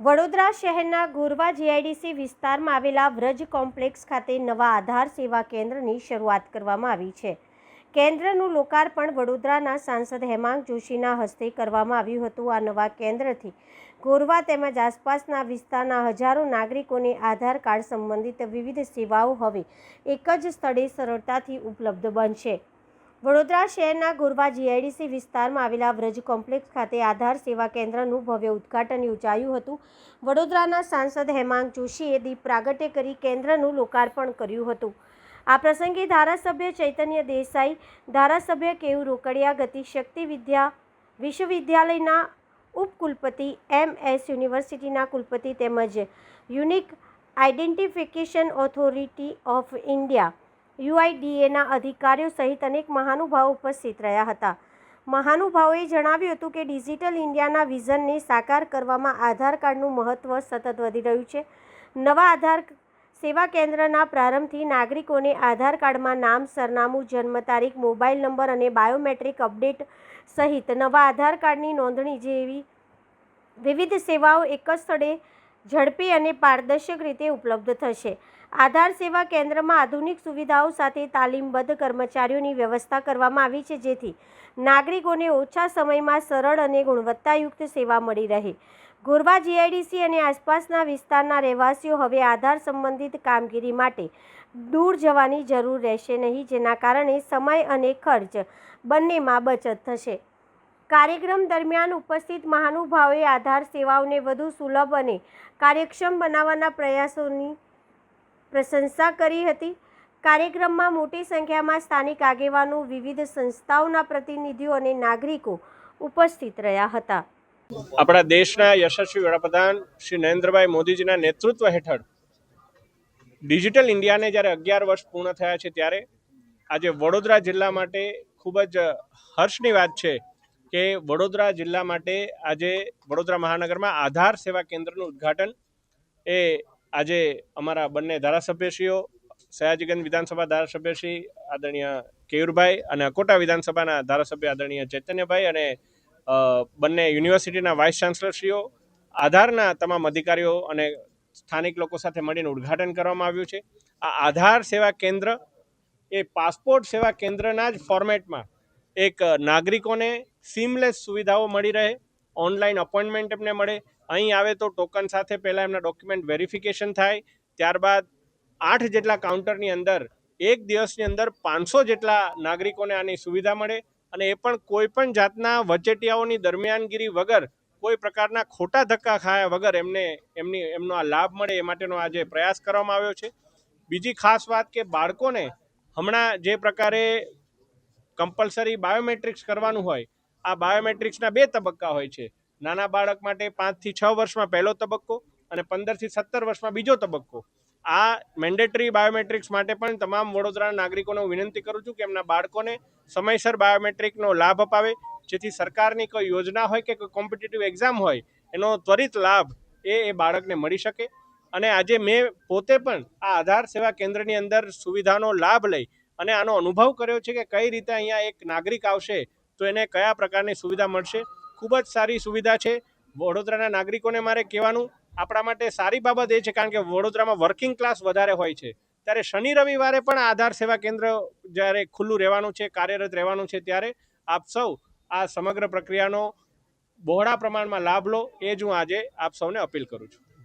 વડોદરા શહેરના ગોરવા જીઆઈડીસી વિસ્તારમાં આવેલા વ્રજ કોમ્પ્લેક્સ ખાતે નવા આધાર સેવા કેન્દ્રની શરૂઆત કરવામાં આવી છે. કેન્દ્રનું લોકાર્પણ વડોદરાના સાંસદ હેમાંગ જોશીના હસ્તે કરવામાં આવ્યું હતું. આ નવા કેન્દ્રથી ગોરવા તેમજ આસપાસના વિસ્તારના હજારો નાગરિકોને આધાર કાર્ડ સંબંધિત વિવિધ સેવાઓ હવે એક જ સ્થળે સરળતાથી ઉપલબ્ધ બનશે. વડોદરા શહેરના ગોરવા જીઆઈડીસી વિસ્તારમાં આવેલા વ્રજ કોમ્પ્લેક્સ ખાતે આધાર સેવા કેન્દ્રનું ભવ્ય ઉદ્ઘાટન યોજાયું હતું. વડોદરાના સાંસદ હેમાંગ જોશીએ દીપ પ્રાગટ્ય કરી કેન્દ્રનું લોકાર્પણ કર્યું હતું. આ પ્રસંગે ધારાસભ્ય ચૈતન્ય દેસાઈ, ધારાસભ્ય કેયુ રોકડિયા, ગતિશક્તિ વિશ્વવિદ્યાલયના ઉપકુલપતિ, MS યુનિવર્સિટીના કુલપતિ તેમજ unique identification authority of India UIDAના અધિકારીઓ સહિત અનેક મહાનુભાવો ઉપસ્થિત રહ્યા હતા. મહાનુભાવોએ જણાવ્યું હતું કે ડિજિટલ ઇન્ડિયાના વિઝનને સાકાર કરવામાં આધાર કાર્ડનું મહત્ત્વ સતત વધી રહ્યું છે. નવા આધાર સેવા કેન્દ્રના પ્રારંભથી નાગરિકોને આધાર કાર્ડમાં નામ, સરનામું, જન્મ તારીખ, મોબાઈલ નંબર અને બાયોમેટ્રિક અપડેટ સહિત નવા આધાર કાર્ડની નોંધણી જેવી વિવિધ સેવાઓ એક જ સ્થળે ઝડપી અને પારદર્શક રીતે ઉપલબ્ધ થશે. આધાર સેવા કેન્દ્રમાં આધુનિક સુવિધાઓ સાથે તાલીમબદ્ધ કર્મચારીઓની વ્યવસ્થા કરવામાં આવી છે, જેથી નાગરિકોને ઓછા સમયમાં સરળ અને ગુણવત્તાયુક્ત સેવા મળી રહે. ગોરવા જીઆઈડીસી અને આસપાસના વિસ્તારના રહેવાસીઓ હવે આધાર સંબંધિત કામગીરી માટે દૂર જવાની જરૂર રહેશે નહીં, જેના કારણે સમય અને ખર્ચ બંનેમાં બચત થશે. કાર્યક્રમ દરમિયાન ઉપસ્થિત મહાનુભાવોએ આધાર સેવાઓને વધુ સુલભ અને કાર્યક્ષમ બનાવવાના પ્રયાસોની પ્રશંસા કરી હતી. કાર્યક્રમમાં મોટી સંખ્યામાં સ્થાનિક આગેવાનો, વિવિધ સંસ્થાઓના પ્રતિનિધિઓ અને નાગરિકો ઉપસ્થિત રહ્યા હતા. આપણા દેશના યશસ્વી વડાપ્રધાન શ્રી નરેન્દ્રભાઈ મોદીજીના નેતૃત્વ હેઠળ ડિજિટલ ઇન્ડિયાને જ્યારે 11 વર્ષ પૂર્ણ થયા છે, ત્યારે આજે વડોદરા જિલ્લા માટે ખૂબ જ હર્ષની વાત છે કે વડોદરા જિલ્લા માટે આજે વડોદરા મહાનગરમાં આધાર સેવા કેન્દ્રનું ઉદ્ઘાટન એ આજે અમારા બંને ધારાસભ્યશ્રીઓ, સયાજીગંજ વિધાનસભા ધારાસભ્ય શ્રી આદરણીય કેયુરભાઈ અને અકોટા વિધાનસભાના ધારાસભ્ય આદરણીય ચૈતન્યભાઈ અને બંને યુનિવર્સિટીના વાઇસ ચાન્સલરશ્રીઓ, આધારના તમામ અધિકારીઓ અને સ્થાનિક લોકો સાથે મળીને ઉદ્ઘાટન કરવામાં આવ્યું છે. આ આધાર સેવા કેન્દ્ર એ પાસપોર્ટ સેવા કેન્દ્રના જ ફોર્મેટમાં એક નાગરિકોને સીમલેસ સુવિધાઓ મળી રહે, ઓનલાઈન અપોઇન્ટમેન્ટ એમને મળે, અહીં આવે તો ટોકન સાથે પહેલાં એમના ડોક્યુમેન્ટ વેરિફિકેશન થાય, ત્યારબાદ 8 જેટલા કાઉન્ટરની અંદર એક દિવસની અંદર 500 જેટલા નાગરિકોને આની સુવિધા મળે અને એ પણ કોઈ પણ જાતના વચેટિયાઓની દરમિયાનગીરી વગર, કોઈ પ્રકારના ખોટા ધક્કા ખાયા વગર એમનો આ લાભ મળે એ માટેનો આજે પ્રયાસ કરવામાં આવ્યો છે. બીજી ખાસ વાત કે બાળકોને હમણાં જે પ્રકારે કમ્પલસરી બાયોમેટ્રિક્સ કરવાનું હોય, આ બાયોમેટ્રિક્સના 2 તબક્કા હોય છે. નાના બાળક માટે 5 થી 6 વર્ષમાં પહેલો તબક્કો અને 15 થી 17 વર્ષમાં બીજો તબક્કો. આ મેન્ડેટરી બાયોમેટ્રિક્સ માટે પણ તમામ વડોદરાના નાગરિકોને હું વિનંતી કરું છું કે એમના બાળકોને સમયસર બાયોમેટ્રિકનો લાભ અપાવે, જેથી સરકારની કોઈ યોજના હોય કે કોઈ કોમ્પિટિટિવ એક્ઝામ હોય એનો ત્વરિત લાભ એ બાળકને મળી શકે. અને આજે મેં પોતે પણ આ આધાર સેવા કેન્દ્રની અંદર સુવિધાનો લાભ લઈ અને આનો અનુભવ કર્યો છે કે કઈ રીતે અહીંયા એક નાગરિક આવશે તો એને કયા પ્રકારની સુવિધા મળશે. ખૂબ જ સારી સુવિધા છે. વડોદરાના નાગરિકોને મારે કહેવાનું, આપણા માટે સારી બાબત એ છે કારણ કે વડોદરામાં વર્કિંગ ક્લાસ વધારે હોય છે, ત્યારે શનિ રવિવારે પણ આધાર સેવા કેન્દ્ર જ્યારે ખુલ્લું રહેવાનું છે, કાર્યરત રહેવાનું છે, ત્યારે આપ સૌ આ સમગ્ર પ્રક્રિયાનો બહોળા પ્રમાણમાં લાભ લો, એ જ હું આજે આપ સૌને અપીલ કરું છું.